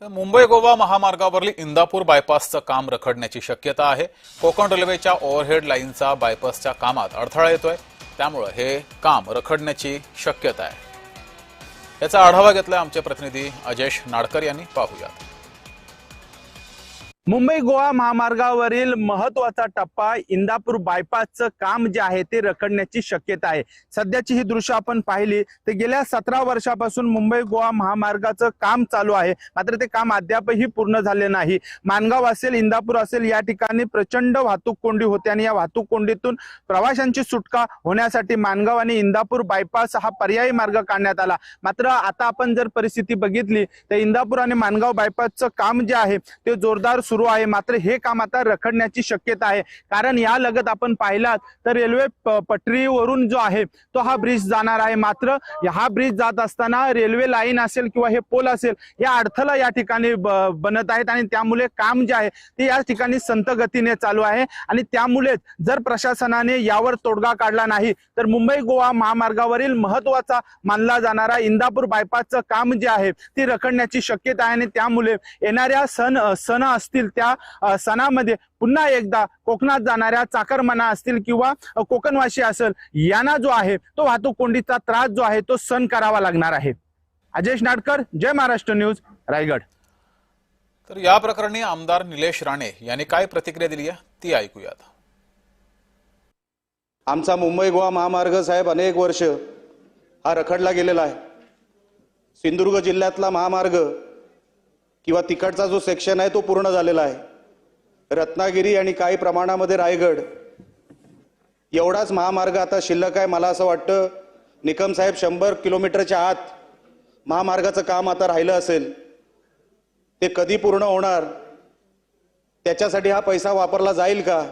तर मुंबई गोवा महामार्गावरील इंदापूर बायपासचं काम रखडण्याची शक्यता आहे। कोकण रेल्वेच्या ओव्हरहेड लाईनचा बायपासच्या कामात अडथळा येतोय, त्यामुळे हे काम रखडण्याची शक्यता आहे। याचा आढावा घेतलाय आमचे प्रतिनिधी अजेश नाडकर यांनी। पाहूयात। मुंबई गोवा महामार्गावरील महत्त्वाचा टप्पा इंदापूर बायपासचं काम जे आहे ते रखडण्याची शक्यता आहे। सध्याची ही दृश्य आपण पाहिली तर गेल्या 17 वर्षापासून मुंबई गोवा महामार्गाचं काम चालू आहे, मात्र ते काम अद्यापही पूर्ण झाले नाही। मानगाव असेल, इंदापूर असेल, या ठिकाणी प्रचंड वाहतूक कोंडी होते आणि या वाहतूक कोंडीतून प्रवाशांची सुटका होण्यासाठी मानगाव आणि इंदापूर बायपास हा पर्यायी मार्ग काढण्यात आला। मात्र आता आपण जर परिस्थिती बघितली तर इंदापूर आणि मानगाव बायपासचं काम जे आहे ते जोरदार सुरू आहे, मात्र हे काम आता रखडण्याची शक्यता आहे। कारण या लगत आपण पाहिलात तर रेल्वे पटरीवरून जो आहे तो हा ब्रिज जाणार आहे, मात्र हा ब्रिज जात असताना रेल्वे लाईन असेल किंवा हे पोल असेल या अडथळा या ठिकाणी बनत आहेत आणि त्यामुळे काम जे आहे ते या ठिकाणी संत गतीने चालू आहे। आणि त्यामुळे जर प्रशासनाने यावर तोडगा काढला नाही तर मुंबई गोवा महामार्गावरील महत्त्वाचा मानला जाणारा इंदापूर बायपासचं काम जे आहे ते रखडण्याची शक्यता आहे। आणि त्यामुळे येणाऱ्या सण असतील त्या सणामध्ये पुन्हा एकदा कोकणात जाणाऱ्या चाकरमाना असतील किंवा कोकणवासी असेल यांना जो आहे तो वाहतूक कोंडीचा त्रास जो आहे तो सहन करावा लागणार आहे। अजेश नाडकर, जय महाराष्ट्र न्यूज, रायगड। तर या प्रकरणी आमदार निलेश राणे यांनी काय प्रतिक्रिया दिली आहे ती ऐकूयात। आमचा मुंबई गोवा महामार्ग साहेब अनेक वर्ष हा रखडला गेलेला आहे। सिंधुदुर्ग जिल्ह्यातला महामार्ग किंवा तिकडचा जो सेक्शन आहे तो पूर्ण झालेला आहे। रत्नागिरी आणि काही प्रमाणामध्ये रायगड एवढाच महामार्ग आता शिल्लक आहे। मला असं वाटतं निकम साहेब 100 किलोमीटरच्या आत महामार्गाचं काम आता राहिलं असेल, ते कधी पूर्ण होणार, त्याच्यासाठी हा पैसा वापरला जाईल का,